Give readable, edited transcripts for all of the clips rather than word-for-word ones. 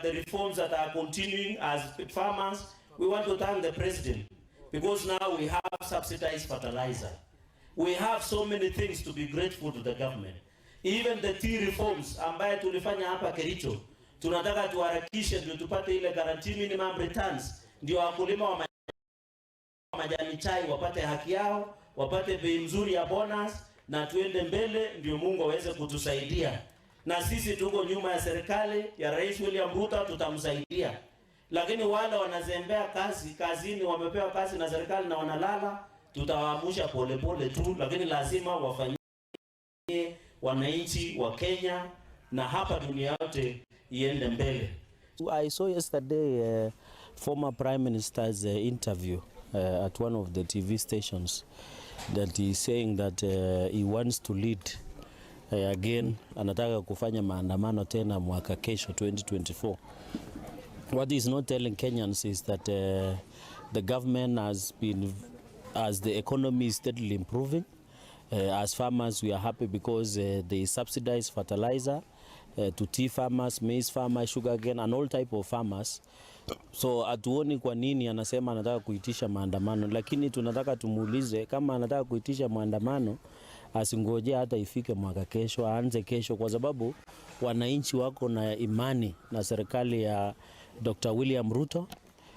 the reforms that are continuing as farmers, we want to thank the president because now we have subsidized fertilizer. We have so many things to be grateful to the government. Even the tea reforms ambaye tulifanya hapa Kericho, tunataka tuharakishe ndio tupate ile guarantee minimum returns, ndio wakulima wa majani chai wapate haki yao, wapate bei nzuri ya bonus, na tuende mbele ndio Mungu aweze kutusaidia. Na sisi tuko nyuma ya serikali ya Rais William Ruto, tutamsaidia. Lakini wale wanazembea kazini wamepewa kazi na serikali na wanalala, tutawaamusha polepole tu, lakini lazima wafanyie wananchi wa Kenya na hapa dunia yote iende mbele. I saw yesterday former Prime Minister's interview at one of the TV stations that he's saying that he wants to lead again, anataka kufanya maandamano tena mwaka kesho 2024. What he's not telling Kenyans is that the government has been, as the economy is steadily improving, as farmers we are happy because they subsidize fertilizer to tea farmers, maize farmers, sugarcane and all type of farmers. So atuoni kwa nini anasema anataka kuitisha maandamano, lakini tunataka tumuulize kama anataka kuitisha maandamano asingoje hata ifike mwaka kesho, aanze kesho, kwa sababu wananchi wako na imani na serikali ya Dr. William Ruto.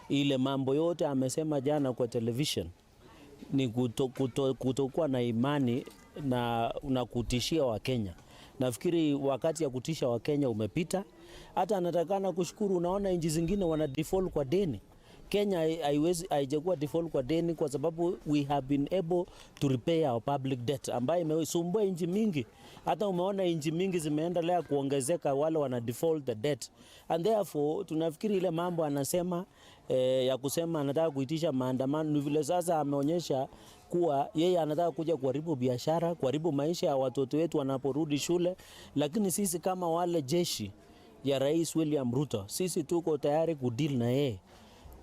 Ile mambo yote amesema jana kwa television ni kutokuwa na imani na kutishia wa Kenya. Nafikiri wakati ya kutisha wa Kenya umepita. Hata anatakana kushukuru, unaona nchi zingine wana default kwa deni. Kenya haijakuwa default kwa deni kwa sababu we have been able to repay our public debt ambayo imesumbua nchi mingi. Hata umeona nchi mingi zimeendelea kuongezeka wale wana default the debt. And therefore tunafikiri ile mambo anasema ya kusema anataka kuitisha maandamano ni vile sasa ameonyesha kuwa yeye anataka kuja kuharibu biashara, kuharibu maisha ya watoto wetu wanaporudi shule. Lakini sisi kama wale jeshi ya Rais William Ruto, sisi tuko tayari kudeal na yeye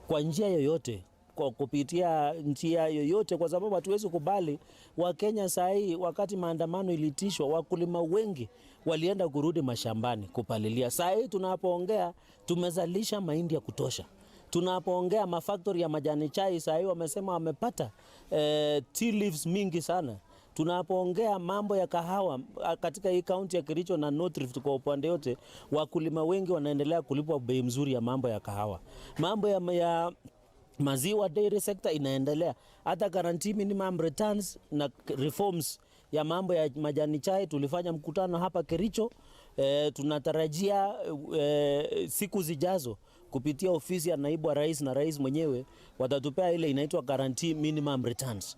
kwa njia yoyote, kwa kupitia njia yoyote, kwa sababu hatuwezi kubali wa Kenya sahi. Wakati maandamano ilitishwa, wakulima wengi walienda kurudi mashambani kupalilia. Sahi tunapoongea tumezalisha mahindi ya kutosha. Tunapoongea mafactory ya majani chai sahi wamesema wamepata tea leaves mingi sana. Tunapoongea mambo ya kahawa katika hii county ya Kericho na North Rift kwa upande yote, wakulima wengi wanaendelea kulipwa bei mzuri ya mambo ya kahawa. Mambo ya maziwa dairy sector inaendelea. Hata guarantee minimum returns na reforms ya mambo ya majani chai tulifanya mkutano hapa Kericho. Tunatarajia siku zijazo kupitia ofisi ya naibu wa rais na rais mwenyewe watatupea ile inaitwa guarantee minimum returns.